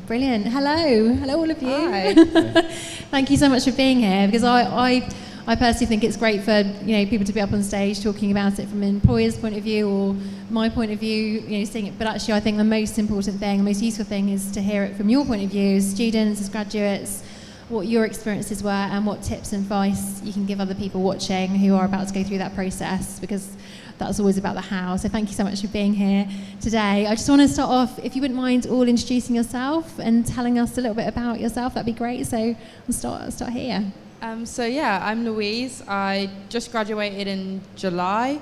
Brilliant. Hello all of you. Hi. Thank you so much for being here, because I personally think it's great for people to be up on stage talking about it from an employer's point of view or my point of view, seeing it. But actually, I think the most important thing, the most useful thing, is to hear it from your point of view, as students, as graduates, what your experiences were and what tips and advice you can give other people watching who are about to go through that process, because that's always about the how. So thank you so much for being here today. I just want to start off, if you wouldn't mind all introducing yourself and telling us a little bit about yourself, that'd be great. So we'll start here. I'm Louise. I just graduated in July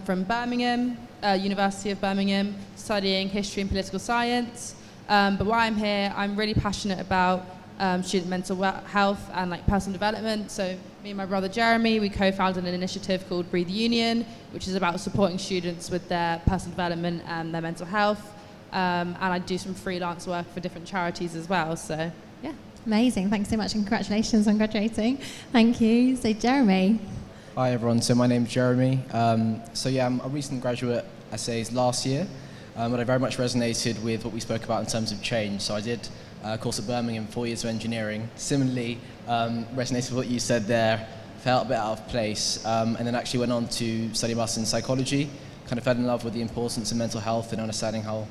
from Birmingham, University of Birmingham, studying history and political science. But while I'm here, I'm really passionate about student mental health and personal development. So me and my brother Jeremy, we co-founded an initiative called Breathe Union, which is about supporting students with their personal development and their mental health. And I do some freelance work for different charities as well. So yeah. Amazing. Thanks so much and congratulations on graduating. Thank you. So Jeremy. Hi everyone. So my name's Jeremy. I'm a recent graduate essays last year, but I very much resonated with what we spoke about in terms of change. So I did a course at Birmingham, 4 years of engineering. Similarly, resonated with what you said there, felt a bit out of place, and then actually went on to study Masters in psychology. Kind of fell in love with the importance of mental health and understanding how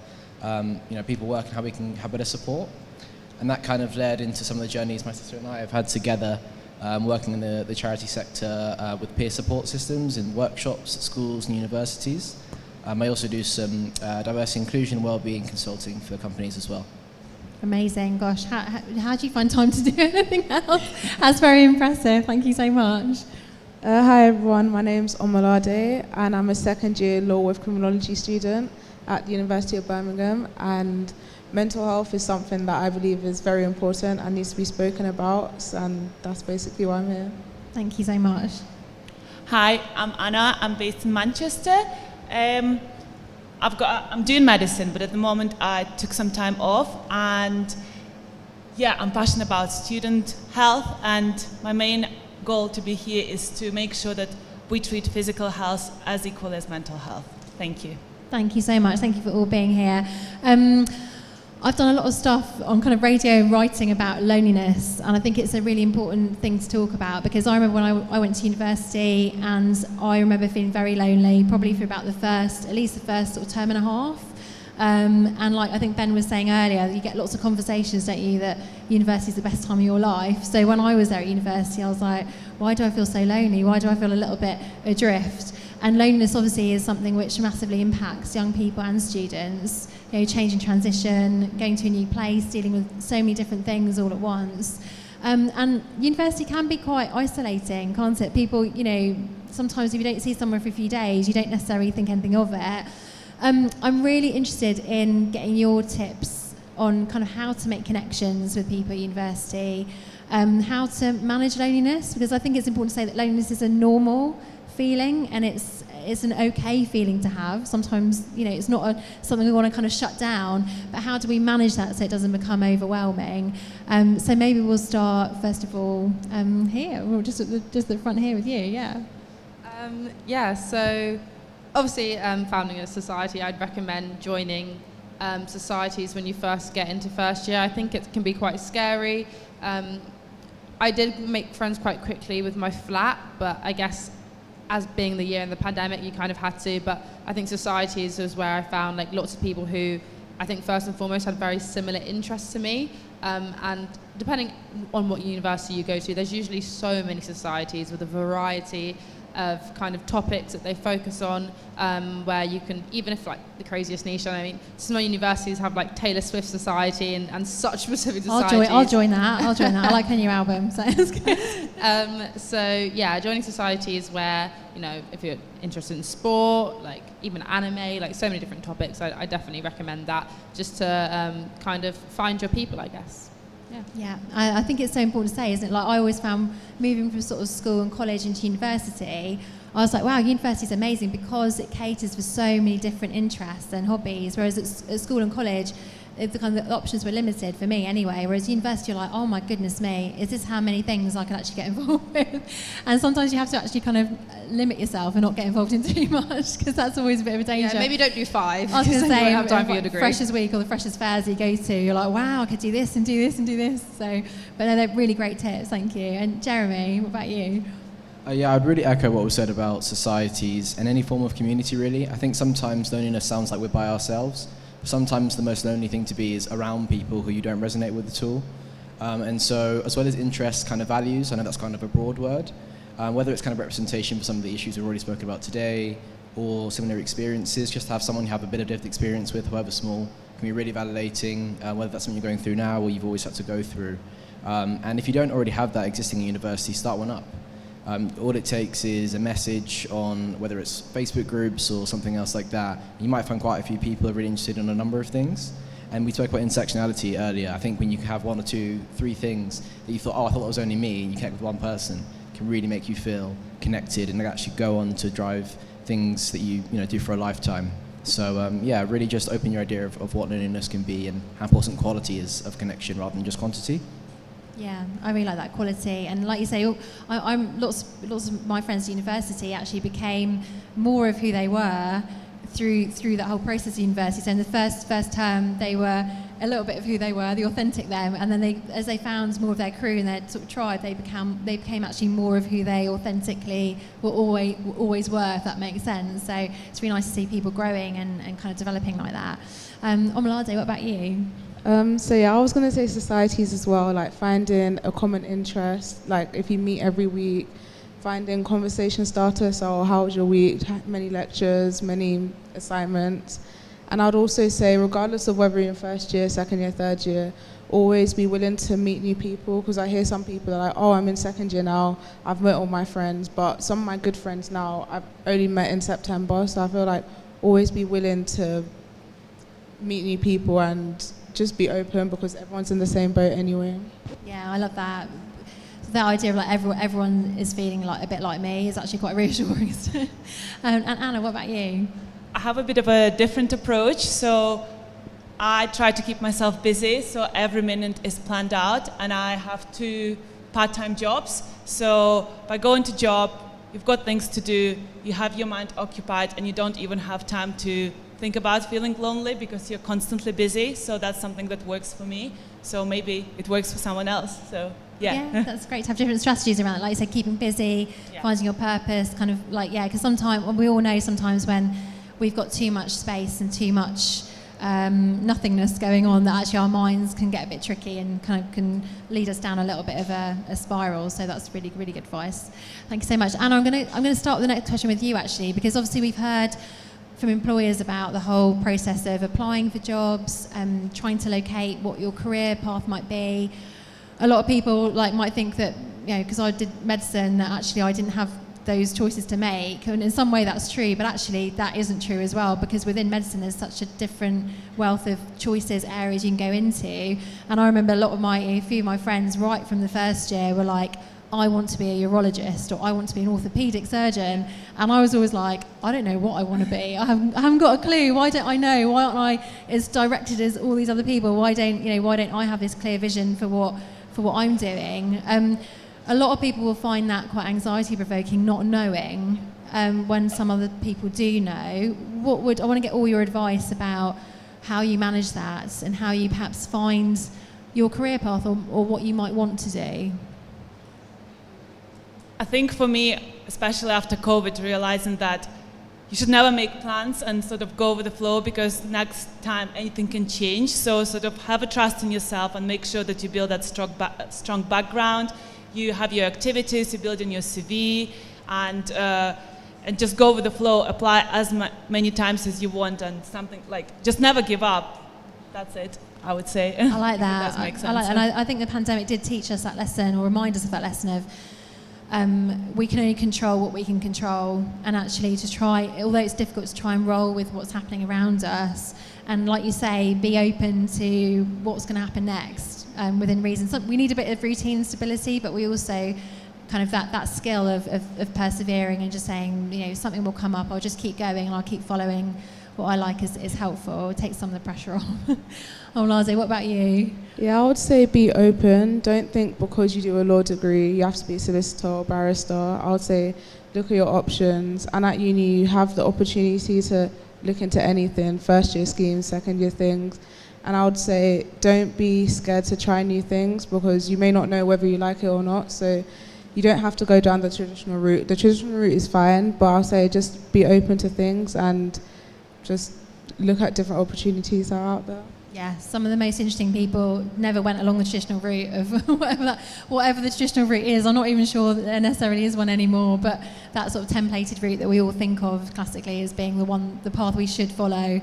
people work and how we can have better support. And that kind of led into some of the journeys my sister and I have had together, working in the charity sector with peer support systems in workshops at schools and universities. I also do some diversity, inclusion, wellbeing consulting for companies as well. Amazing. Gosh, how do you find time to do anything else? That's very impressive. Thank you so much. Hi everyone, my name's Omalade and I'm a second year law with criminology student at the University of Birmingham, and mental health is something that I believe is very important and needs to be spoken about, and that's basically why I'm here. Thank you so much. Hi, I'm Anna. I'm based in Manchester. I'm doing medicine, but at the moment I took some time off, and I'm passionate about student health, and my main goal to be here is to make sure that we treat physical health as equal as mental health. Thank you. Thank you so much. Thank you for all being here. I've done a lot of stuff on kind of radio and writing about loneliness, and I think it's a really important thing to talk about, because I remember when I went to university, and I remember feeling very lonely, probably for about at least the first sort of term and a half. And I think Ben was saying earlier, you get lots of conversations, don't you, that university is the best time of your life. So when I was there at university, I was like, why do I feel so lonely? Why do I feel a little bit adrift? And loneliness obviously is something which massively impacts young people and students. Change and transition, going to a new place, dealing with so many different things all at once. And university can be quite isolating, can't it? People, sometimes if you don't see someone for a few days, you don't necessarily think anything of it. I'm really interested in getting your tips on kind of how to make connections with people at university, how to manage loneliness, because I think it's important to say that loneliness is a normal feeling, and it's an okay feeling to have. Sometimes, it's not something we want to kind of shut down, but how do we manage that so it doesn't become overwhelming? So maybe we'll start, first of all, here, or just at the front here with you, So obviously, founding a society, I'd recommend joining societies when you first get into first year. I think it can be quite scary. I did make friends quite quickly with my flat, but I guess as being the year in the pandemic, you kind of had to. But I think societies was where I found lots of people who I think first and foremost had very similar interests to me. And depending on what university you go to, there's usually so many societies with a variety of kind of topics that they focus on, where you can, even if the craziest niche, some universities have Taylor Swift Society and such specific societies. I'll join that. I like her new album, so it's good. Joining societies where, if you're interested in sport, even anime, so many different topics, I definitely recommend that, just to kind of find your people, I guess. Yeah, I think it's so important to say, isn't it? I always found moving from sort of school and college into university, I was like, wow, university is amazing because it caters for so many different interests and hobbies. Whereas at school and college, the kind of the options were limited for me anyway. Whereas university, you're like, oh my goodness me, is this how many things I can actually get involved with? And sometimes you have to actually kind of limit yourself and not get involved in too much, because that's always a bit of a danger. Yeah, maybe don't do 5. I was going to say, you won't have time for your degree. Freshers Week or the Freshers Fairs you go to, you're like, wow, I could do this and do this and do this. So, but no, they're really great tips, thank you. And Jeremy, what about you? Yeah, I'd really echo what was said about societies and any form of community, really. I think sometimes loneliness sounds like we're by ourselves. Sometimes the most lonely thing to be is around people who you don't resonate with at all. And so, as well as interests, kind of values, I know that's kind of a broad word, whether it's kind of representation for some of the issues we've already spoken about today, or similar experiences, just to have someone you have a bit of lived experience with, however small, can be really validating, whether that's something you're going through now or you've always had to go through. And if you don't already have that existing at university, start one up. All it takes is a message on whether it's Facebook groups or something else like that. You might find quite a few people are really interested in a number of things. And we spoke about intersectionality earlier. I think when you have 1 or 2, 3 things that you thought, oh, I thought that was only me, and you connect with one person, can really make you feel connected and actually go on to drive things that you do for a lifetime. So yeah, really just open your idea of what loneliness can be and how important quality is of connection rather than just quantity. Yeah, I really like that quality, and like you say, I'm lots of my friends at university actually became more of who they were through that whole process of university. So in the first term, they were a little bit of who they were, the authentic them, and then as they found more of their crew and their sort of tribe, they became actually more of who they authentically were always were, if that makes sense. So it's really nice to see people growing and kind of developing like that. Omalade, what about you? So yeah, I was going to say societies as well, like finding a common interest, like if you meet every week, finding conversation starters, so how was your week, many lectures, many assignments. And I'd also say, regardless of whether you're in first year, second year, third year, always be willing to meet new people, because I hear some people are like, oh, I'm in second year now, I've met all my friends, but some of my good friends now I've only met in September, so I feel like always be willing to meet new people and just be open, because everyone's in the same boat anyway. Yeah, I love that. That idea of like everyone is feeling like a bit like me is actually quite reassuring. And Anna, what about you? I have a bit of a different approach. So I try to keep myself busy, so every minute is planned out, and I have 2 part-time jobs. So by going to job, you've got things to do, you have your mind occupied, and you don't even have time to think about feeling lonely because you're constantly busy. So that's something that works for me. So maybe it works for someone else. So yeah, that's great to have different strategies around it. Like you said, keeping busy, finding your purpose, kind of like, because sometimes we all know sometimes when we've got too much space and too much nothingness going on, that actually our minds can get a bit tricky and kind of can lead us down a little bit of a spiral. So that's really, really good advice. Thank you so much. Anna, I'm going to start with the next question with you actually, because obviously we've heard from employers about the whole process of applying for jobs, trying to locate what your career path might be. A lot of people might think that, because I did medicine, that actually I didn't have those choices to make, and in some way that's true, but actually that isn't true as well, because within medicine there's such a different wealth of choices, areas you can go into. And I remember a few of my friends right from the first year were like, I want to be a urologist, or I want to be an orthopedic surgeon, and I was always like, I don't know what I want to be. I haven't got a clue. Why don't I know? Why aren't I as directed as all these other people? Why don't I have this clear vision for what I'm doing? A lot of people will find that quite anxiety provoking, not knowing, when some other people do know. I want to get all your advice about how you manage that and how you perhaps find your career path or what you might want to do. I think for me, especially after COVID, realizing that you should never make plans and sort of go with the flow, because next time anything can change. So sort of have a trust in yourself and make sure that you build that strong background. You have your activities, you build in your CV, and just go with the flow. Apply as many times as you want, and something like just never give up. That's it, I would say. I like that. That makes sense. I like, and I think the pandemic did teach us that lesson, or remind us of that lesson of we can only control what we can control, and actually to try, although it's difficult, to try and roll with what's happening around us, and like you say, be open to what's going to happen next within reason. So we need a bit of routine and stability, but we also kind of that skill of persevering and just saying, something will come up, I'll just keep going and I'll keep following what I like is helpful. It takes some of the pressure off. Olade, what about you? Yeah, I would say be open. Don't think because you do a law degree you have to be a solicitor or barrister. I would say look at your options, and at uni you have the opportunity to look into anything, first year schemes, second year things. And I would say don't be scared to try new things, because you may not know whether you like it or not. So you don't have to go down the traditional route. The traditional route is fine, but I'll say just be open to things and just look at different opportunities that are out there. Yeah, some of the most interesting people never went along the traditional route of whatever the traditional route is. I'm not even sure that there necessarily is one anymore, but that sort of templated route that we all think of classically as being the path we should follow.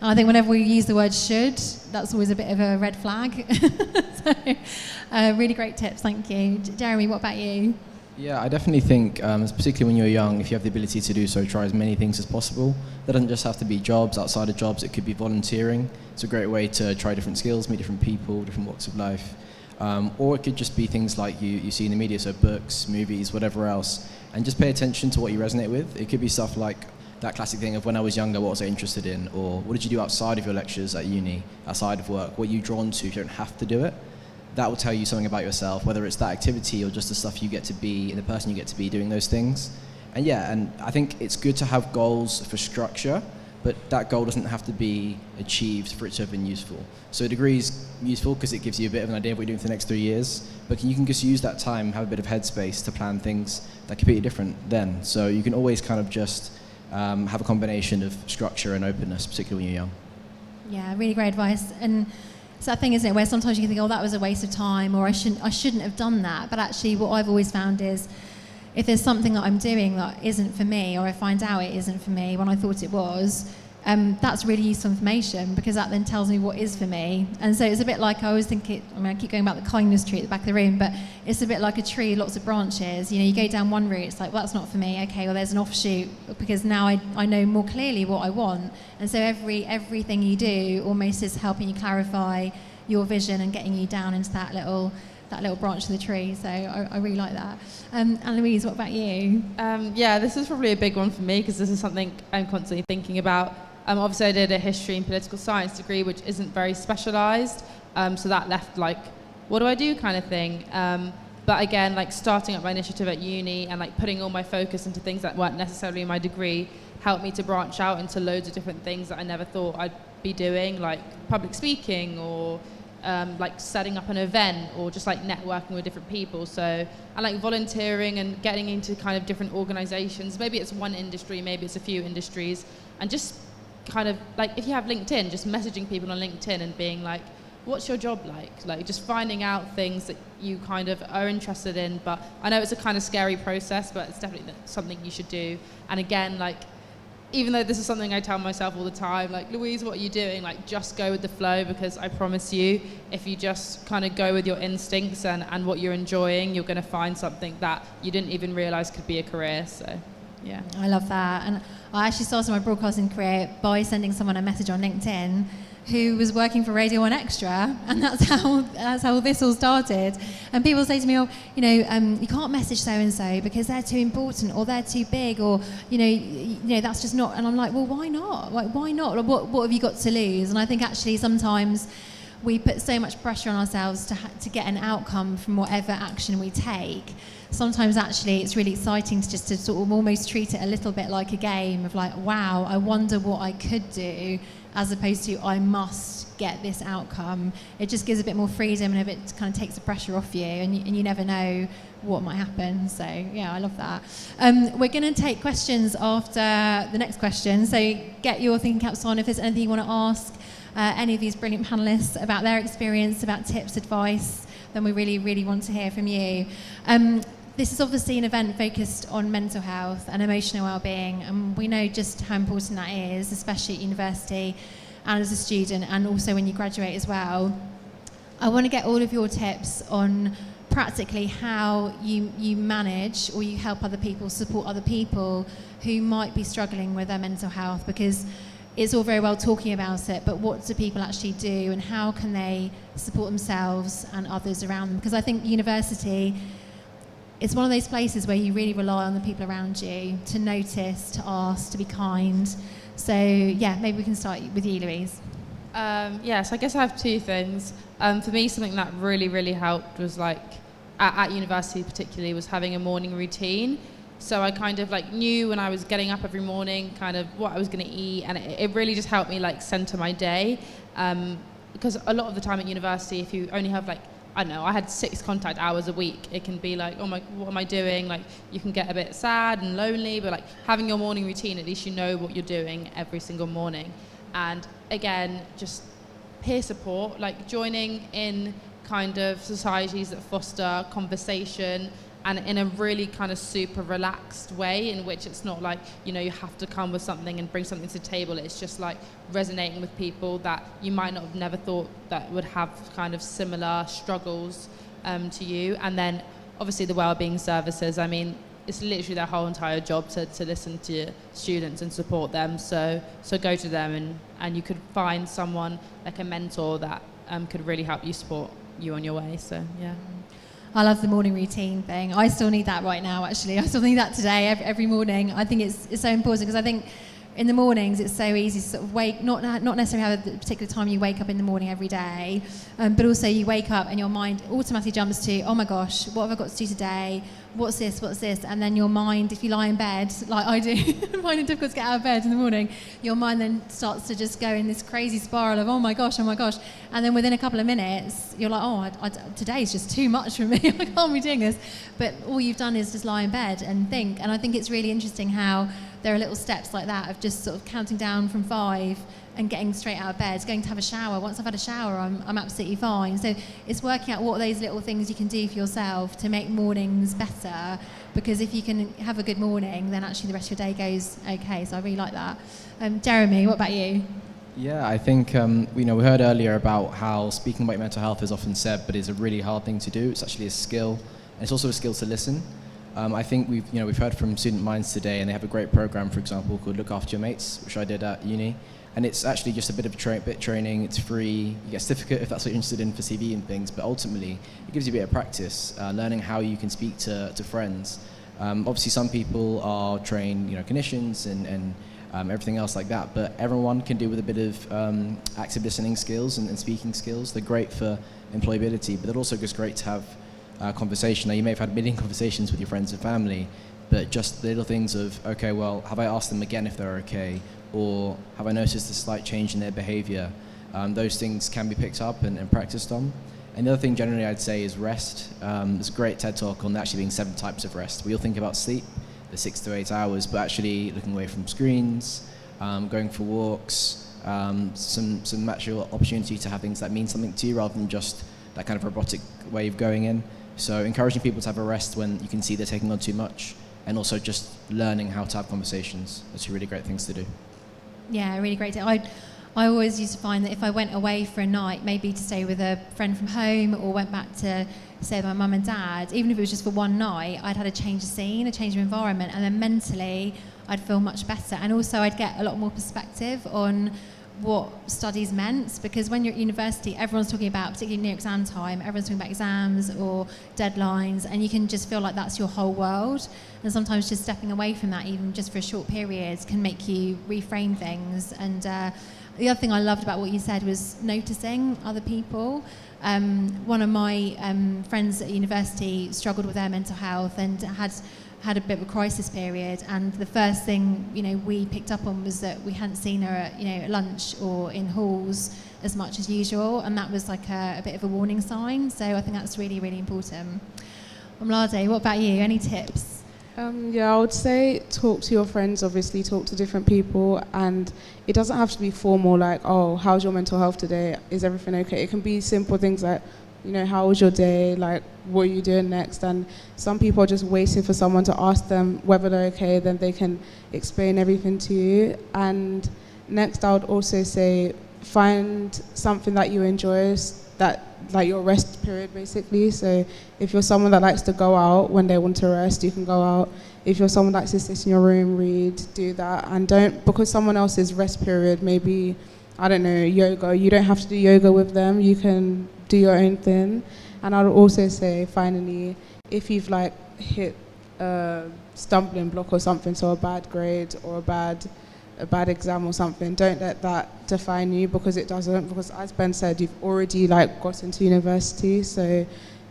And I think whenever we use the word should, that's always a bit of a red flag. So, really great tips, thank you. Jeremy, what about you? Yeah, I definitely think, particularly when you're young, if you have the ability to do so, try as many things as possible. That doesn't just have to be jobs. Outside of jobs, it could be volunteering. It's a great way to try different skills, meet different people, different walks of life. Or it could just be things like you see in the media, so books, movies, whatever else. And just pay attention to what you resonate with. It could be stuff like that classic thing of when I was younger, what was I interested in? Or what did you do outside of your lectures at uni, outside of work? What are you drawn to if you don't have to do it? That will tell you something about yourself, whether it's that activity or just the stuff you get to be and the person you get to be doing those things. And yeah, and I think it's good to have goals for structure, but that goal doesn't have to be achieved for it to have been useful. So a degree is useful because it gives you a bit of an idea of what you're doing for the next 3 years, but you can just use that time, have a bit of headspace to plan things that are completely different then. So you can always kind of just have a combination of structure and openness, particularly when you're young. Yeah, really great advice. And it's that thing, isn't it, where sometimes you can think, oh, that was a waste of time, or I shouldn't have done that. But actually what I've always found is if there's something that I'm doing that isn't for me, or I find out it isn't for me when I thought it was, that's really useful information, because that then tells me what is for me. And so it's a bit like, I always think I keep going about the kindness tree at the back of the room, but it's a bit like a tree, lots of branches. You know, you go down one route, it's like, well, that's not for me. Okay, well, there's an offshoot, because now I know more clearly what I want. And so everything you do almost is helping you clarify your vision and getting you down into that little branch of the tree. So I really like that. And Louise, what about you? Yeah, this is probably a big one for me, because this is something I'm constantly thinking about. Obviously, I did a history and political science degree, which isn't very specialised. So that left, like, what do I do kind of thing. But again, like, starting up my initiative at uni and, like, putting all my focus into things that weren't necessarily in my degree helped me to branch out into loads of different things that I never thought I'd be doing, like public speaking, or like setting up an event, or just like networking with different people. So I like volunteering and getting into kind of different organizations. Maybe it's one industry, maybe it's a few industries, and just kind of like, if you have LinkedIn, just messaging people on LinkedIn and being like, what's your job like? Like, just finding out things that you kind of are interested in. But I know it's a kind of scary process, but it's definitely something you should do. And again, like, even though this is something I tell myself all the time, like, Louise, what are you doing? Like, just go with the flow, because I promise you, if you just kind of go with your instincts and what you're enjoying, you're going to find something that you didn't even realize could be a career. So, yeah. I love that. And I actually started my broadcasting career by sending someone a message on LinkedIn who was working for Radio 1 Extra, and that's how this all started. And people say to me, oh, you can't message so-and-so because they're too important, or they're too big, or, you know, that's just not. And I'm like, well, why not? Like, why not? Like, what have you got to lose? And I think actually sometimes we put so much pressure on ourselves to get an outcome from whatever action we take. Sometimes actually it's really exciting to just to sort of almost treat it a little bit like a game of like, wow, I wonder what I could do, as opposed to I must get this outcome. It just gives a bit more freedom, and it kind of takes the pressure off you, and you never know what might happen. So yeah, I love that. We're going to take questions after the next question, so get your thinking caps on if there's anything you want to ask any of these brilliant panellists about their experience, about tips, advice, then we really, really want to hear from you. This is obviously an event focused on mental health and emotional well-being, and we know just how important that is, especially at university and as a student, and also when you graduate as well. I want to get all of your tips on practically how you manage, or you help other people, support other people who might be struggling with their mental health, because it's all very well talking about it, but what do people actually do, and how can they support themselves and others around them? Because I think university, it's one of those places where you really rely on the people around you to notice, to ask, to be kind, So yeah, maybe we can start with you, Louise. Yes, I guess I have two things. For me, something that really, really helped was like, at university particularly, was having a morning routine. So I kind of like knew when I was getting up every morning kind of what I was going to eat, and it really just helped me like center my day. Because a lot of the time at university, if you only have like, I don't know, I had 6 contact hours a week, it can be like, oh my, what am I doing? Like, you can get a bit sad and lonely, but like having your morning routine, at least you know what you're doing every single morning. And again, just peer support, like joining in kind of societies that foster conversation, and in a really kind of super relaxed way, in which it's not like, you know, you have to come with something and bring something to the table. It's just like resonating with people that you might not have never thought that would have kind of similar struggles to you. And then obviously the wellbeing services, I mean, it's literally their whole entire job to listen to students and support them. So go to them, and you could find someone like a mentor that could really help you support you on your way. So yeah. I love the morning routine thing. I still need that right now, actually. I still need that today, every morning. I think it's so important, because I think in the mornings it's so easy to sort of wake, not necessarily have a particular time you wake up in the morning every day, but also you wake up and your mind automatically jumps to, oh my gosh, what have I got to do today? What's this? And then your mind, if you lie in bed, like I do, find it difficult to get out of bed in the morning, your mind then starts to just go in this crazy spiral of, oh my gosh. And then within a couple of minutes, you're like, oh, today's just too much for me. I can't be doing this. But all you've done is just lie in bed and think. And I think it's really interesting how there are little steps like that of just sort of counting down from 5 and getting straight out of bed, going to have a shower. Once I've had a shower, I'm absolutely fine. So it's working out what are those little things you can do for yourself to make mornings better, because if you can have a good morning, then actually the rest of your day goes okay. So I really like that. Jeremy, what about you? Yeah, I think we heard earlier about how speaking about mental health is often said, but it's a really hard thing to do. It's actually a skill, and it's also a skill to listen. I think we've heard from Student Minds today, and they have a great program, for example, called Look After Your Mates, which I did at uni. And it's actually just a bit of training. It's free. You get a certificate if that's what you're interested in for CV and things. But ultimately, it gives you a bit of practice, learning how you can speak to friends. Obviously, some people are trained, clinicians and everything else like that. But everyone can do with a bit of active listening skills and speaking skills. They're great for employability, but they're also just great to have conversation. Now, you may have had a million conversations with your friends and family, but just the little things of, okay, well, have I asked them again if they're okay? Or have I noticed a slight change in their behavior? Those things can be picked up and practiced on. And the other thing generally I'd say is rest. There's a great TED talk on there actually being 7 types of rest. We all think about sleep, the 6 to 8 hours, but actually looking away from screens, going for walks, some actual opportunity to have things that mean something to you rather than just that kind of robotic way of going in. So encouraging people to have a rest when you can see they're taking on too much, and also just learning how to have conversations. Those are really great things to do. Yeah, really great. I always used to find that if I went away for a night, maybe to stay with a friend from home, or went back to stay with my mum and dad, even if it was just for one night, I'd had a change of scene, a change of environment, and then mentally I'd feel much better. And also I'd get a lot more perspective on what studies meant, because when you're at university, everyone's talking about, particularly near exam time, everyone's talking about exams or deadlines, and you can just feel like that's your whole world. And sometimes just stepping away from that, even just for a short period, can make you reframe things. And the other thing I loved about what you said was noticing other people. One of my friends at university struggled with their mental health and had a bit of a crisis period, and the first thing we picked up on was that we hadn't seen her at lunch or in halls as much as usual, and that was like a bit of a warning sign. So I think that's really, really important. Omlade, what about you? Any tips? Yeah, I would say talk to your friends, obviously talk to different people, and it doesn't have to be formal like, oh, how's your mental health today? Is everything okay? It can be simple things like, how was your day? Like, what are you doing next? And some people are just waiting for someone to ask them whether they're okay, then they can explain everything to you. And next, I would also say find something that you enjoy, like your rest period, basically. So if you're someone that likes to go out when they want to rest, you can go out. If you're someone that likes to sit in your room, read, do that. And don't, because someone else's rest period, maybe, I don't know, yoga, you don't have to do yoga with them. You can do your own thing. And I would also say, finally, if you've hit a stumbling block or something, so a bad grade or a bad a bad exam or something, don't let that define you, because it doesn't. Because as Ben said, you've already like gotten to university, so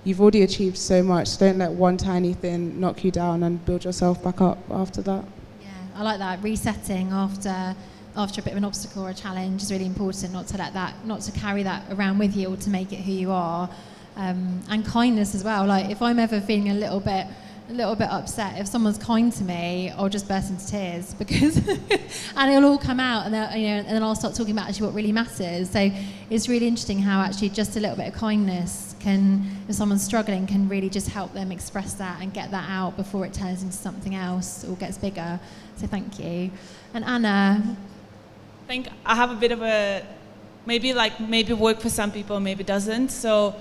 you've already achieved so much. So don't let one tiny thing knock you down, and build yourself back up after that. Yeah, I like that. Resetting after a bit of an obstacle or a challenge is really important. Not to carry that around with you, or to make it who you are. And kindness as well. Like if I'm ever feeling a little bit upset, if someone's kind to me, I'll just burst into tears, because and it'll all come out, and then I'll start talking about actually what really matters. So it's really interesting how actually just a little bit of kindness can, if someone's struggling, can really just help them express that and get that out before it turns into something else or gets bigger. So thank you. And Anna, I think I have a bit of a maybe work for some people, maybe doesn't. So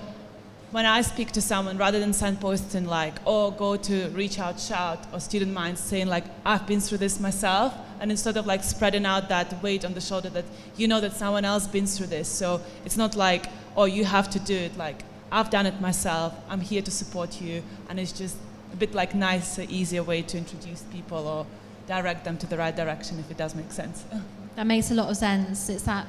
when I speak to someone, rather than signposting like, oh, go to Reach Out, Shout, or Student Minds, saying like, I've been through this myself, and instead of like spreading out that weight on the shoulder that you know that someone else been through this. So it's not like, oh, you have to do it. Like, I've done it myself. I'm here to support you. And it's just a bit like nicer, easier way to introduce people or direct them to the right direction, if it does make sense. that makes a lot of sense. It's that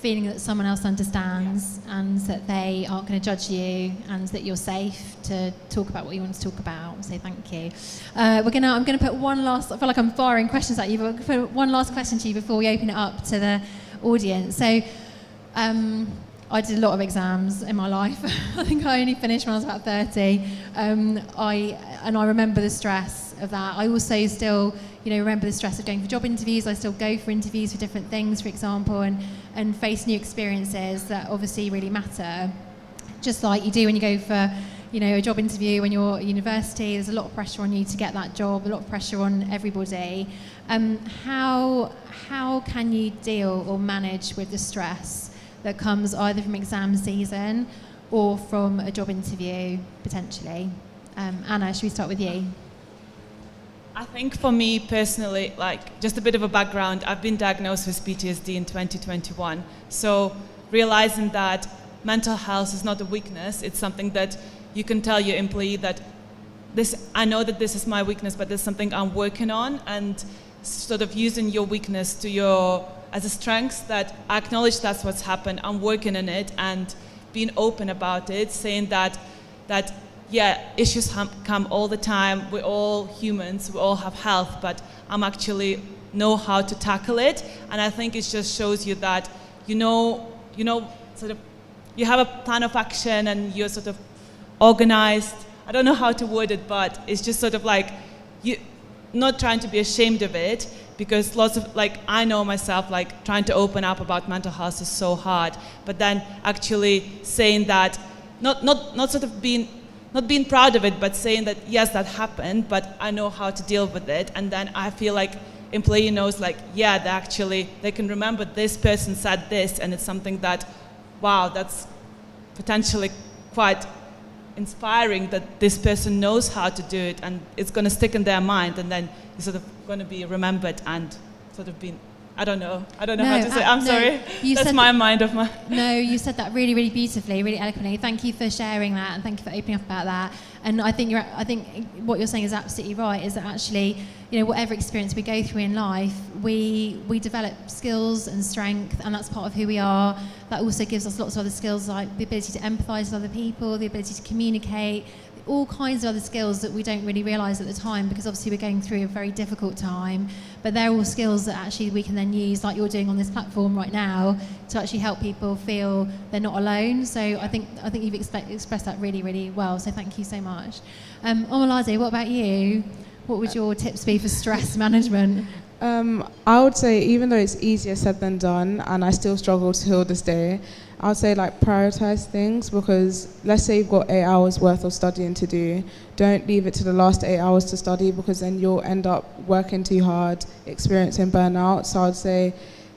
feeling that someone else understands, and that they aren't going to judge you, and that you're safe to talk about what you want to talk about. So thank you. I'm going to put one last, I feel like I'm firing questions at you, but I'm going to put one last question to you before we open it up to the audience. So I did a lot of exams in my life. I think I only finished when I was about 30. I remember the stress of that. I also still, remember the stress of going for job interviews. I still go for interviews for different things, for example, and face new experiences that obviously really matter. Just like you do when you go for, a job interview when you're at university. There's a lot of pressure on you to get that job, a lot of pressure on everybody. How can you deal or manage with the stress that comes either from exam season or from a job interview, potentially? Anna, should we start with you? I think for me personally, just a bit of a background, I've been diagnosed with PTSD in 2021. So realizing that mental health is not a weakness, it's something that you can tell your employee that I know that this is my weakness, but there's something I'm working on, and sort of using your weakness as a strength, that I acknowledge that's what's happened, I'm working on it, and being open about it, saying that issues come all the time, we're all humans, we all have health, but I'm actually know how to tackle it. And I think it just shows you that sort of you have a plan of action, and you're sort of organized. I don't know how to word it, but it's just sort of like you not trying to be ashamed of it, because lots of, I know myself, trying to open up about mental health is so hard, but then actually saying that, not sort of not being proud of it, but saying that, yes, that happened, but I know how to deal with it. And then I feel like employee knows, they can remember this person said this, and it's something that, wow, that's potentially quite inspiring, that this person knows how to do it, and it's going to stick in their mind, and then it's sort of going to be remembered and sort of being, I don't know how to say. I'm sorry. That's my mind of my. No, you said that really, really beautifully, really eloquently. Thank you for sharing that, and thank you for opening up about that. And I think what you're saying is absolutely right. Is that actually, whatever experience we go through in life, we develop skills and strength, and that's part of who we are. That also gives us lots of other skills, like the ability to empathise with other people, the ability to communicate, all kinds of other skills that we don't really realise at the time, because obviously we're going through a very difficult time. But they're all skills that actually we can then use, like you're doing on this platform right now, to actually help people feel they're not alone. So I think you've expressed that really, really well. So thank you so much. Omalade, what about you? What would your tips be for stress management? I would say, even though it's easier said than done, and I still struggle till this day, I would say prioritize things, because let's say you've got 8 hours worth of studying to do. Don't leave it to the last 8 hours to study, because then you'll end up working too hard, experiencing burnout. So I'd say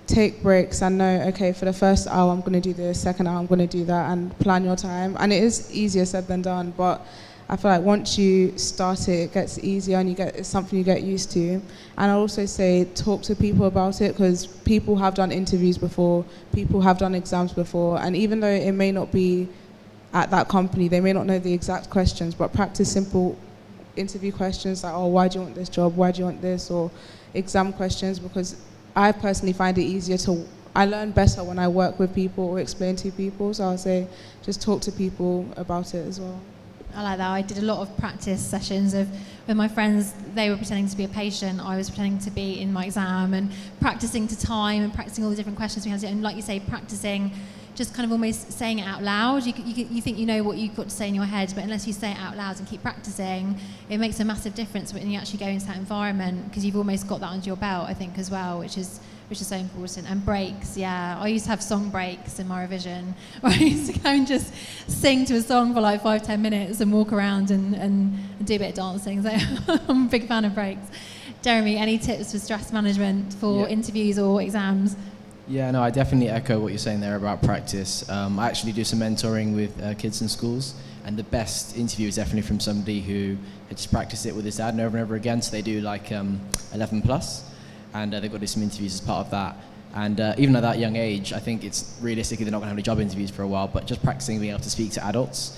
take breaks and know, okay, for the first hour I'm going to do this, second hour I'm going to do that, and plan your time. And it is easier said than done, but I feel like once you start it gets easier, and it's something you get used to. And I'll also say talk to people about it, because people have done interviews before, people have done exams before, and even though it may not be at that company, they may not know the exact questions, but practice simple interview questions like, oh, why do you want this job, why do you want this, or exam questions, because I personally find it easier I learn better when I work with people or explain to people. So I'll say just talk to people about it as well. I like that. I did a lot of practice sessions with my friends. They were pretending to be a patient. I was pretending to be in my exam, and practicing to time and practicing all the different questions we had to do. And like you say, practicing just kind of almost saying it out loud. You think you know what you've got to say in your head, but unless you say it out loud and keep practicing, it makes a massive difference when you actually go into that environment, because you've almost got that under your belt, I think, as well, which is so important. And breaks, yeah. I used to have song breaks in my revision, where I used to go and just sing to a song for like 5-10 minutes and walk around and do a bit of dancing. So I'm a big fan of breaks. Jeremy, any tips for stress management for interviews or exams? Yeah, no, I definitely echo what you're saying there about practice. I actually do some mentoring with kids in schools, and the best interview is definitely from somebody who had just practiced it with his dad and over again. So they do like 11 plus, and they've got to do some interviews as part of that. And even at that young age, I think it's realistically they're not going to have any job interviews for a while, but just practicing being able to speak to adults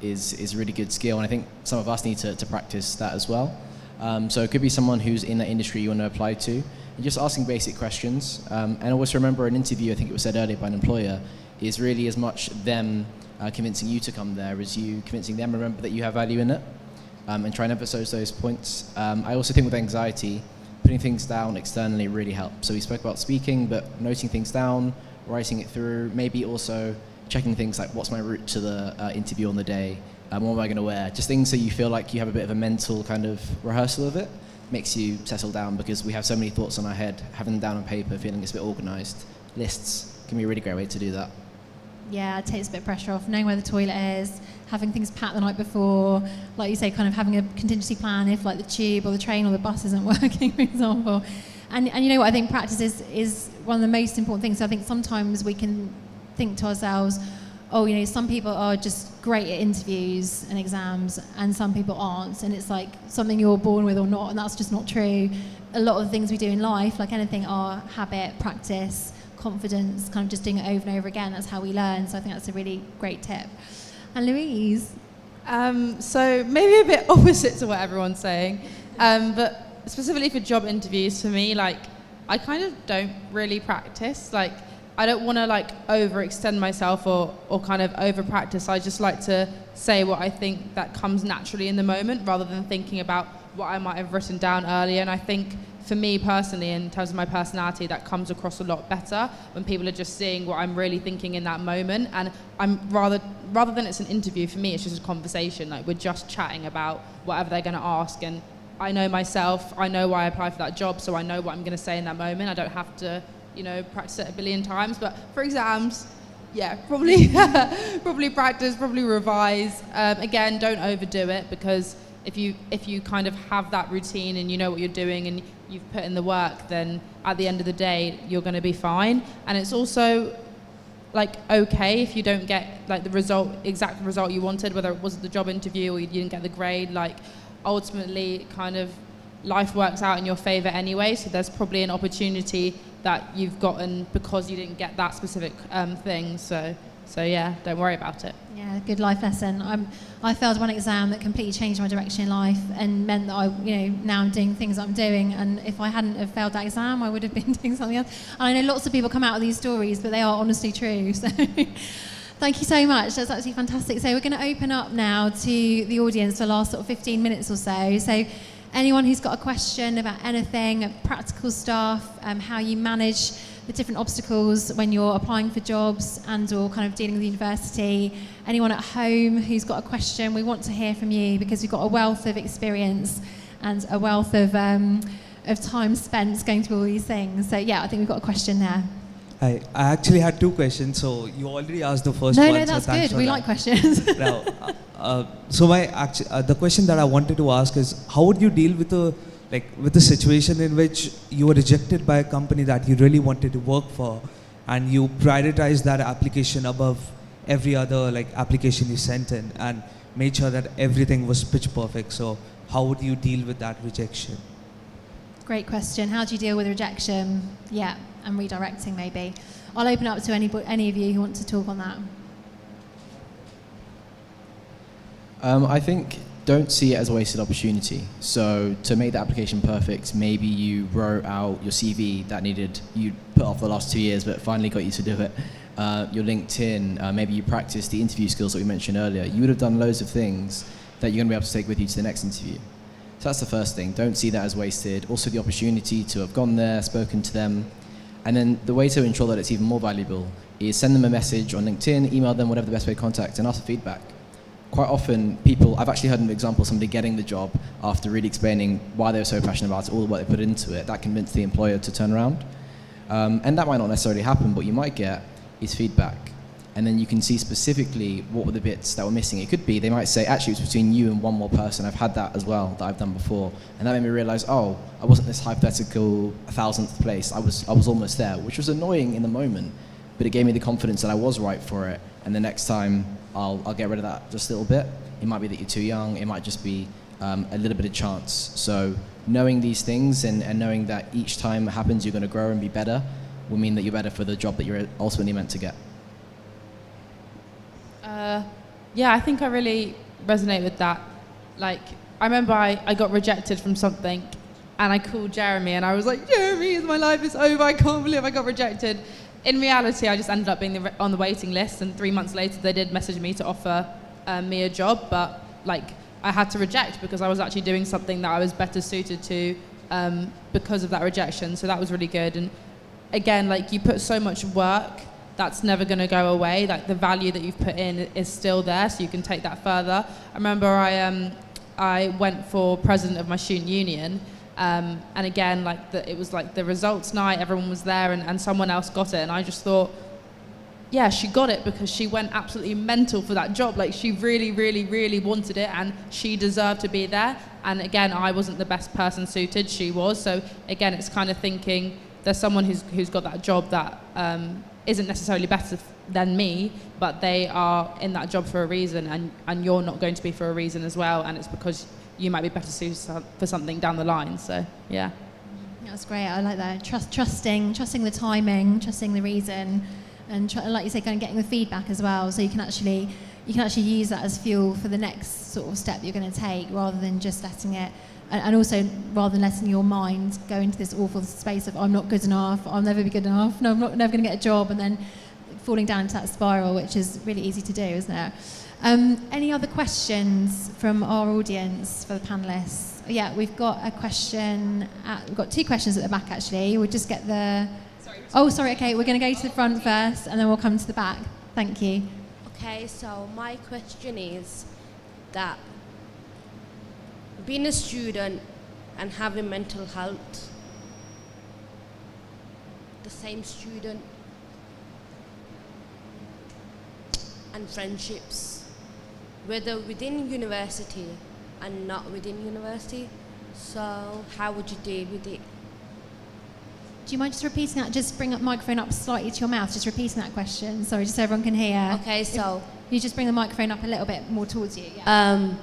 is a really good skill, and I think some of us need to practice that as well. So it could be someone who's in that industry you want to apply to, and just asking basic questions. And always remember, an interview, I think it was said earlier by an employer, is really as much them convincing you to come there as you convincing them. Remember that you have value in it, and try and emphasize those points. I also think with anxiety, putting things down externally really helps. So we spoke about speaking, but noting things down, writing it through, maybe also checking things like what's my route to the interview on the day, what am I going to wear, just things so you feel like you have a bit of a mental kind of rehearsal of it, makes you settle down, because we have so many thoughts on our head. Having them down on paper, feeling it's a bit organised, lists can be a really great way to do that. Yeah, it takes a bit of pressure off, knowing where the toilet is, having things packed the night before, like you say, kind of having a contingency plan if like the tube or the train or the bus isn't working, for example. And you know what, I think practice is one of the most important things. So I think sometimes we can think to ourselves, oh, you know, some people are just great at interviews and exams and some people aren't, and it's like something you're born with or not, and that's just not true. A lot of the things we do in life, like anything, are habit, practice, confidence, kind of just doing it over and over again. That's how we learn. So I think that's a really great tip. And Louise? So maybe a bit opposite to what everyone's saying, but specifically for job interviews, for me, like, I kind of don't really practice. Like, I don't want to like overextend myself or kind of over practice. I just like to say what I think that comes naturally in the moment, rather than thinking about what I might have written down earlier. And I think for me personally, in terms of my personality, that comes across a lot better when people are just seeing what I'm really thinking in that moment. And I'm rather than it's an interview, for me it's just a conversation. Like, we're just chatting about whatever they're going to ask, and I know myself, I know why I applied for that job, so I know what I'm going to say in that moment. I don't have to, you know, practice it a billion times. But for exams, yeah, probably probably practice, probably revise. Again, don't overdo it, because if you kind of have that routine and you know what you're doing and you've put in the work, then at the end of the day you're going to be fine. And it's also like okay if you don't get like the exact result you wanted, whether it was the job interview or you didn't get the grade. Like, ultimately kind of life works out in your favor anyway, so there's probably an opportunity that you've gotten because you didn't get that specific thing. So yeah, don't worry about it. Yeah, good life lesson. I failed one exam that completely changed my direction in life and meant that now I'm doing things that I'm doing, and if I hadn't have failed that exam, I would have been doing something else. And I know lots of people come out with these stories, but they are honestly true. So thank you so much. That's actually fantastic. So we're going to open up now to the audience for the last sort of 15 minutes or so. So anyone who's got a question about anything, practical stuff, how you manage the different obstacles when you're applying for jobs and or kind of dealing with university, anyone at home who's got a question, we want to hear from you, because we've got a wealth of experience and a wealth of time spent going through all these things. So yeah, I think we've got a question there. I actually had two questions, so you already asked the first one. No, that's so good. We like questions. Now, so the question that I wanted to ask is, how would you deal with the situation in which you were rejected by a company that you really wanted to work for, and you prioritized that application above every other application you sent in, and made sure that everything was pitch perfect? So how would you deal with that rejection? Great question. How do you deal with rejection? Yeah, and redirecting maybe. I'll open up to any of you who want to talk on that. I think don't see it as a wasted opportunity. So to make the application perfect, maybe you wrote out your CV that you put off the last 2 years, but finally got you to do it. Your LinkedIn, maybe you practiced the interview skills that we mentioned earlier. You would have done loads of things that you're going to be able to take with you to the next interview. So that's the first thing. Don't see that as wasted. Also the opportunity to have gone there, spoken to them. And then the way to ensure that it's even more valuable is send them a message on LinkedIn, email them, whatever the best way to contact, and ask for feedback. Quite often, I've actually heard an example of somebody getting the job after really explaining why they were so passionate about it, all the work they put into it. That convinced the employer to turn around. And that might not necessarily happen. What you might get is feedback. And then you can see specifically what were the bits that were missing. It could be, they might say, actually, it was between you and one more person. I've had that as well, that I've done before. And that made me realize, oh, I wasn't this hypothetical 1,000th place. I was almost there, which was annoying in the moment. But it gave me the confidence that I was right for it. And the next time, I'll get rid of that just a little bit. It might be that you're too young. It might just be a little bit of chance. So knowing these things and knowing that each time it happens, you're going to grow and be better will mean that you're better for the job that you're ultimately meant to get. Yeah, I think I really resonate with that. Like, I remember I got rejected from something and I called Jeremy and I was like, Jeremy, my life is over. I can't believe I got rejected. In reality, I just ended up being on the waiting list, and 3 months later, they did message me to offer me a job, but like I had to reject because I was actually doing something that I was better suited to because of that rejection. So that was really good. And again, like, you put so much work, that's never going to go away. Like, the value that you've put in is still there, so you can take that further. I remember I went for president of my student union. And again, like, it was like the results night, everyone was there, and someone else got it. And I just thought, yeah, she got it because she went absolutely mental for that job. Like, she really, really, really wanted it, and she deserved to be there. And again, I wasn't the best person suited, she was. So again, it's kind of thinking there's someone who's got that job that isn't necessarily better than me, but they are in that job for a reason, and you're not going to be for a reason as well. And it's because you might be better suited for something down the line. So yeah, that's great. I like that. Trusting the timing, trusting the reason, and like you say, kind of getting the feedback as well, so you can actually use that as fuel for the next sort of step you're going to take, rather than just letting it, and also rather than letting your mind go into this awful space of I'm not good enough, I'll never be good enough, no, I'm never going to get a job, and then falling down into that spiral, which is really easy to do, isn't it? Any other questions from our audience for the panellists? Yeah, we've got a question. We've got 2 questions at the back, actually. We'll just get the... Sorry, okay, we're going to go to the front first, and then we'll come to the back. Thank you. Okay, so my question is that being a student and having mental health, the same student, and friendships, whether within university and not within university. So how would you deal with it? Do you mind just repeating that? Just bring up microphone up slightly to your mouth, just repeating that question. Sorry, just so everyone can hear. Okay, so... If you just bring the microphone up a little bit more towards you. Yeah.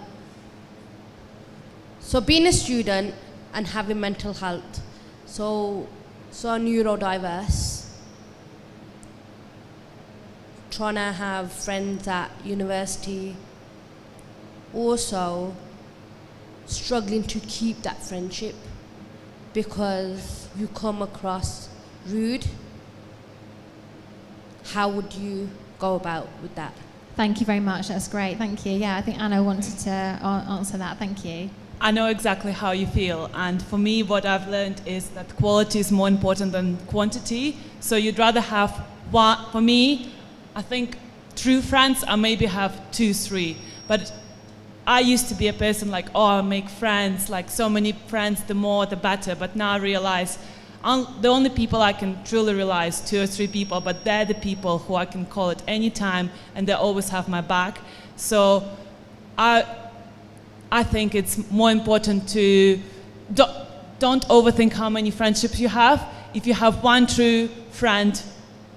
So being a student and having mental health, so neurodiverse, trying to have friends at university, also struggling to keep that friendship because you come across rude. How would you go about with that? Thank you very much. That's great. Thank you. Yeah, I think Anna wanted to answer that. Thank you. I know exactly how you feel, and for me, what I've learned is that quality is more important than quantity. So you'd rather have one. For me, I think true friends, I maybe have 2, 3. But I used to be a person like, oh, I'll make friends, like so many friends, the more the better. But now I realize the only people I can truly rely is 2 or 3 people, but they're the people who I can call at any time, and they always have my back. So I think it's more important to don't overthink how many friendships you have. If you have one true friend,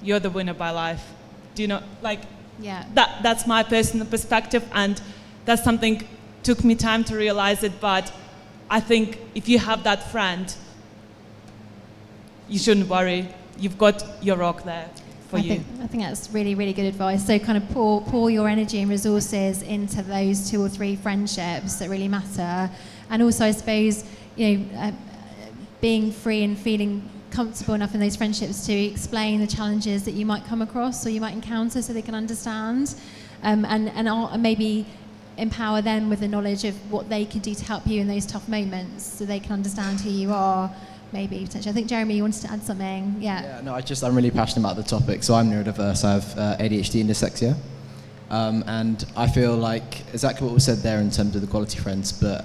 you're the winner by life. Do you know, like, yeah. That's my personal perspective, and that's something took me time to realize it, but I think if you have that friend, you shouldn't worry. You've got your rock there. for you? I think that's really, really good advice. So kind of pour your energy and resources into those 2 or 3 friendships that really matter. And also, I suppose, being free and feeling comfortable enough in those friendships to explain the challenges that you might come across or you might encounter so they can understand. And maybe empower them with the knowledge of what they can do to help you in those tough moments so they can understand who you are, maybe, potentially. I think, Jeremy, you wanted to add something. Yeah, no, I'm really passionate about the topic. So I'm neurodiverse. I have ADHD and dyslexia. And I feel like exactly what was said there in terms of the quality friends, but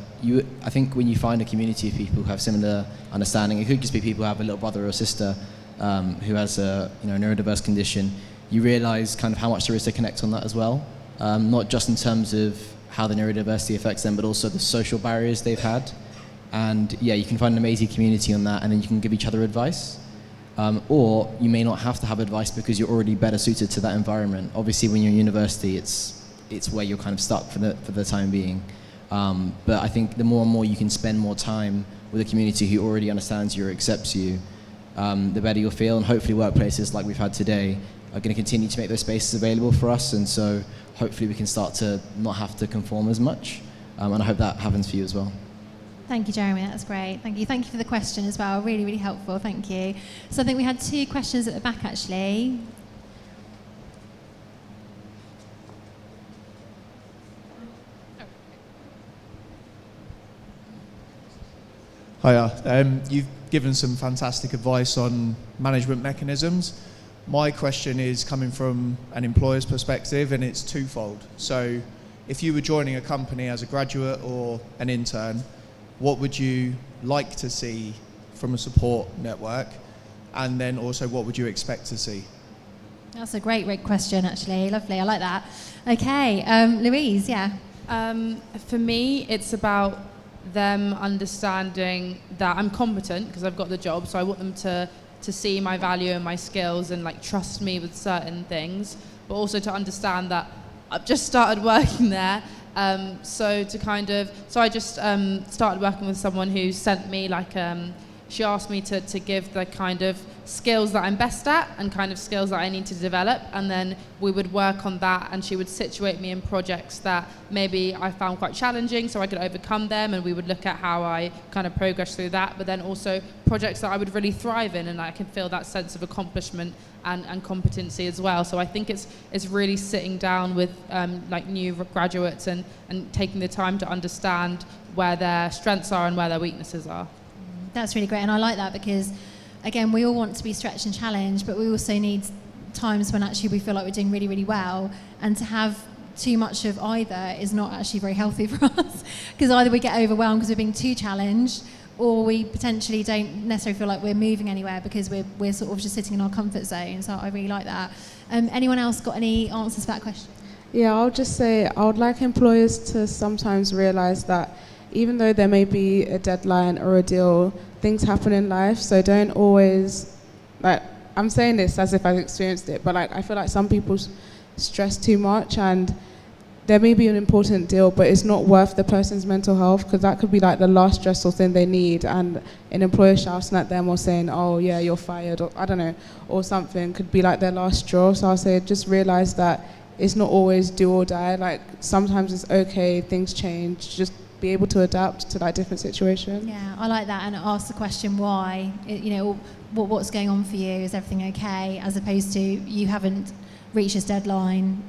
I think when you find a community of people who have similar understanding, it could just be people who have a little brother or sister who has a neurodiverse condition, you realise kind of how much there is to connect on that as well. Not just in terms of how the neurodiversity affects them, but also the social barriers they've had. And yeah, you can find an amazing community on that, and then you can give each other advice. Or you may not have to have advice because you're already better suited to that environment. Obviously, when you're in university, it's where you're kind of stuck for the time being. But I think the more and more you can spend more time with a community who already understands you or accepts you, the better you'll feel. And hopefully workplaces like we've had today are going to continue to make those spaces available for us. And so hopefully we can start to not have to conform as much. And I hope that happens for you as well. Thank you, Jeremy. That's great. Thank you. Thank you for the question as well. Really, really helpful. Thank you. So I think we had 2 questions at the back, actually. Hiya. You've given some fantastic advice on management mechanisms. My question is coming from an employer's perspective, and it's twofold. So if you were joining a company as a graduate or an intern, what would you like to see from a support network? And then also, what would you expect to see? That's a great question, actually. Lovely. I like that. Okay. Louise, yeah. For me, it's about them understanding that I'm competent because I've got the job, so I want them to see my value and my skills and like trust me with certain things, but also to understand that I've just started working there. So I just started working with someone who sent me she asked me to give the kind of skills that I'm best at and kind of skills that I need to develop, and then we would work on that, and she would situate me in projects that maybe I found quite challenging so I could overcome them, and we would look at how I kind of progress through that, but then also projects that I would really thrive in and I can feel that sense of accomplishment and competency as well. So I think it's really sitting down with new graduates and taking the time to understand where their strengths are and where their weaknesses are. That's really great, and I like that because, again, we all want to be stretched and challenged, but we also need times when actually we feel like we're doing really, really well, and to have too much of either is not actually very healthy for us, because either we get overwhelmed because we're being too challenged, or we potentially don't necessarily feel like we're moving anywhere because we're sort of just sitting in our comfort zone. So I really like that. Anyone else got any answers to that question? Yeah, I'll just say I would like employers to sometimes realise that even though there may be a deadline or a deal, things happen in life, so don't always, I'm saying this as if I've experienced it, but I feel like some people stress too much, and there may be an important deal, but it's not worth the person's mental health, because that could be the last stressful thing they need, and an employer shouting at them or saying, oh yeah, you're fired, or I don't know, or something could be their last straw. So I'll say just realise that it's not always do or die. Sometimes it's okay, things change, just be able to adapt to different situation. Yeah, I like that, and ask the question why. What's going on for you? Is everything okay? As opposed to you haven't reached this deadline.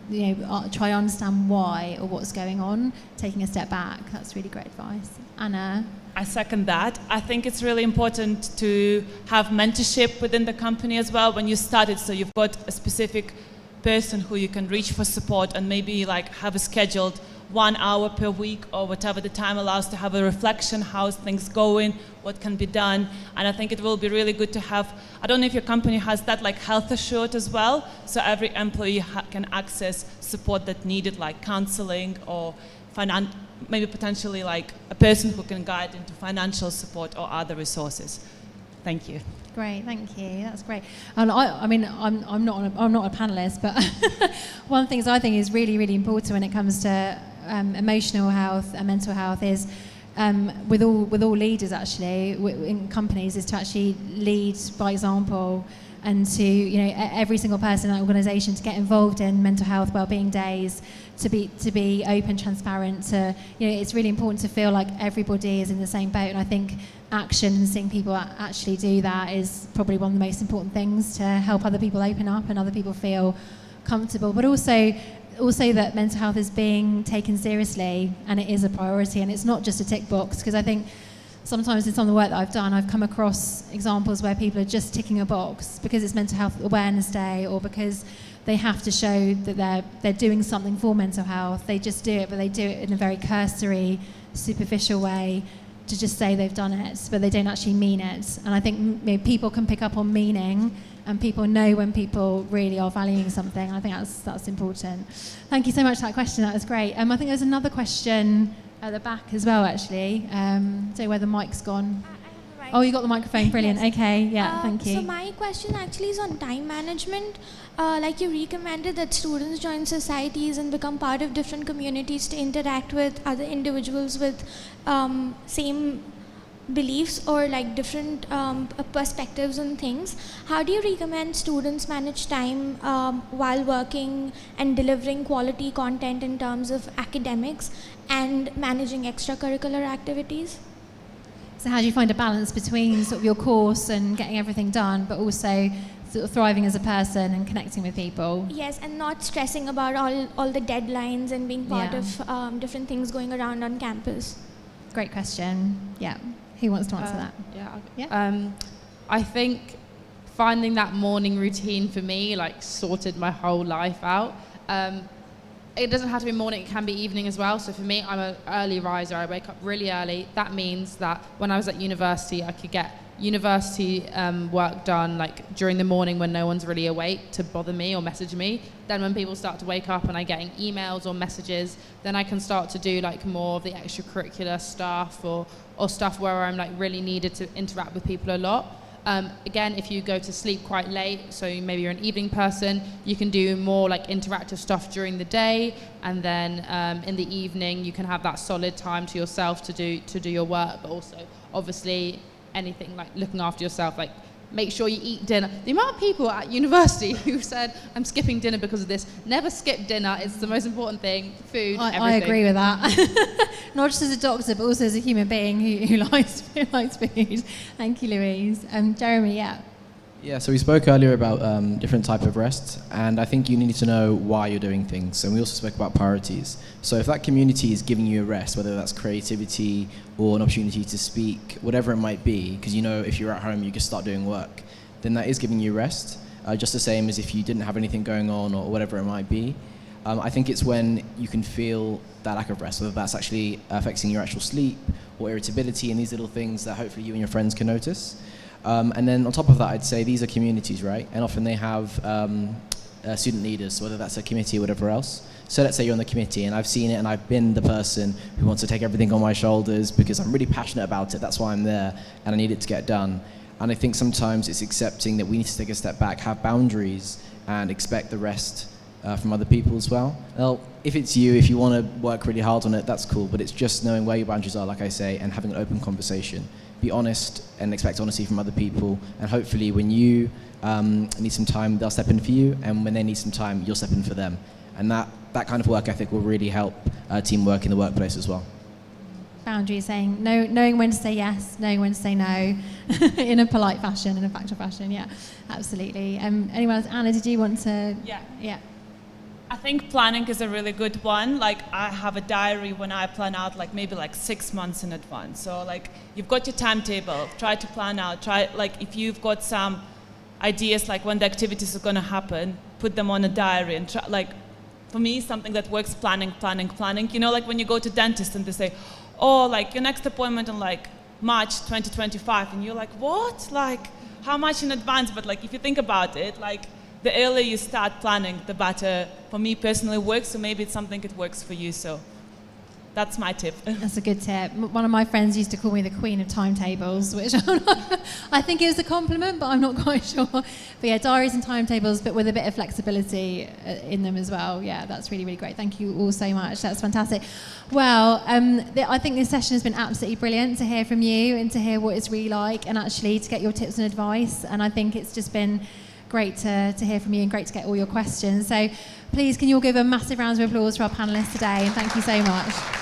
Try to understand why or what's going on. Taking a step back. That's really great advice. Anna. I second that. I think it's really important to have mentorship within the company as well when you started, so you've got a specific person who you can reach for support, and maybe have a scheduled 1 hour per week or whatever the time allows to have a reflection, how's things going, what can be done. And I think it will be really good to have, I don't know if your company has that health assured as well, so every employee can access support that needed, like counseling or maybe potentially a person who can guide into financial support or other resources. Thank you. Great, thank you. That's great. And I'm not a panelist, but one of the things I think is really, really important when it comes to emotional health and mental health is with all leaders actually in companies is to actually lead by example. and to, every single person in that organisation to get involved in mental health wellbeing days, to be open, transparent, it's really important to feel like everybody is in the same boat. And I think action and seeing people actually do that is probably one of the most important things to help other people open up and other people feel comfortable, but also that mental health is being taken seriously and it is a priority, and it's not just a tick box, because I think sometimes in some of the work that I've done, I've come across examples where people are just ticking a box because it's Mental Health Awareness Day, or because they have to show that they're doing something for mental health. They just do it, but they do it in a very cursory, superficial way to just say they've done it, but they don't actually mean it. And I think people can pick up on meaning, and people know when people really are valuing something. I think that's important. Thank you so much for that question. That was great. I think there's another question at the back as well, actually. Don't know where the mic's gone. Oh, you got the microphone. Brilliant. Yes. Okay. Yeah. Thank you. So my question actually is on time management. Like you recommended that students join societies and become part of different communities to interact with other individuals with same beliefs or like different perspectives on things. How do you recommend students manage time while working and delivering quality content in terms of academics and managing extracurricular activities? So how do you find a balance between sort of your course and getting everything done, but also sort of thriving as a person and connecting with people? Yes, and not stressing about all the deadlines and being part of different things going around on campus. Great question. Yeah. Who wants to answer that? Yeah. I think finding that morning routine for me sorted my whole life out. It doesn't have to be morning, it can be evening as well. So for me, I'm an early riser. I wake up really early. That means that when I was at university, I could get university work done during the morning when no one's really awake to bother me or message me. Then when people start to wake up and I'm getting emails or messages, then I can start to do more of the extracurricular stuff or stuff where I'm really needed to interact with people a lot. Again, if you go to sleep quite late, so maybe you're an evening person, you can do more interactive stuff during the day, and then in the evening you can have that solid time to yourself to do your work, but also obviously anything looking after yourself, make sure you eat dinner. The amount of people at university who said, I'm skipping dinner because of this, never skip dinner. It's the most important thing. Food, everything. I agree with that. Not just as a doctor, but also as a human being who likes food. Thank you, Louise. Jeremy, yeah. Yeah, so we spoke earlier about different type of rest, and I think you need to know why you're doing things. And we also spoke about priorities. So if that community is giving you a rest, whether that's creativity or an opportunity to speak, whatever it might be, because if you're at home, you just start doing work, then that is giving you rest, just the same as if you didn't have anything going on or whatever it might be. I think it's when you can feel that lack of rest, whether that's actually affecting your actual sleep or irritability and these little things that hopefully you and your friends can notice. And then on top of that, I'd say these are communities, right? And often they have student leaders, whether that's a committee or whatever else. So let's say you're on the committee, and I've seen it, and I've been the person who wants to take everything on my shoulders because I'm really passionate about it. That's why I'm there, and I need it to get done. And I think sometimes it's accepting that we need to take a step back, have boundaries, and expect the rest from other people as well. Well, if it's you, if you want to work really hard on it, that's cool, but it's just knowing where your boundaries are, like I say, and having an open conversation. Be honest and expect honesty from other people, and hopefully when you need some time, they'll step in for you, and when they need some time, you'll step in for them. And that kind of work ethic will really help teamwork in the workplace as well. Boundaries, saying no, knowing when to say yes, knowing when to say no, in a polite fashion, in a factual fashion. Yeah, absolutely. Anyone else? Anna, did you want to? Yeah. I think planning is a really good one. I have a diary when I plan out maybe 6 months in advance. So you've got your timetable, try to plan out, if you've got some ideas when the activities are going to happen, put them on a diary and try, for me, something that works, planning. When you go to dentist and they say, oh, your next appointment on March 2025, and you're what? How much in advance? But if you think about it, the earlier you start planning, the better. For me personally, it works, so maybe it's something that works for you. So that's my tip. That's a good tip. One of my friends used to call me the queen of timetables, which I think is a compliment, but I'm not quite sure. But yeah, diaries and timetables, but with a bit of flexibility in them as well. Yeah, that's really, really great. Thank you all so much. That's fantastic. Well, I think this session has been absolutely brilliant to hear from you and to hear what it's really like, and actually to get your tips and advice. And I think it's just been great to hear from you and great to get all your questions. So please, can you all give a massive round of applause for our panellists today, and thank you so much.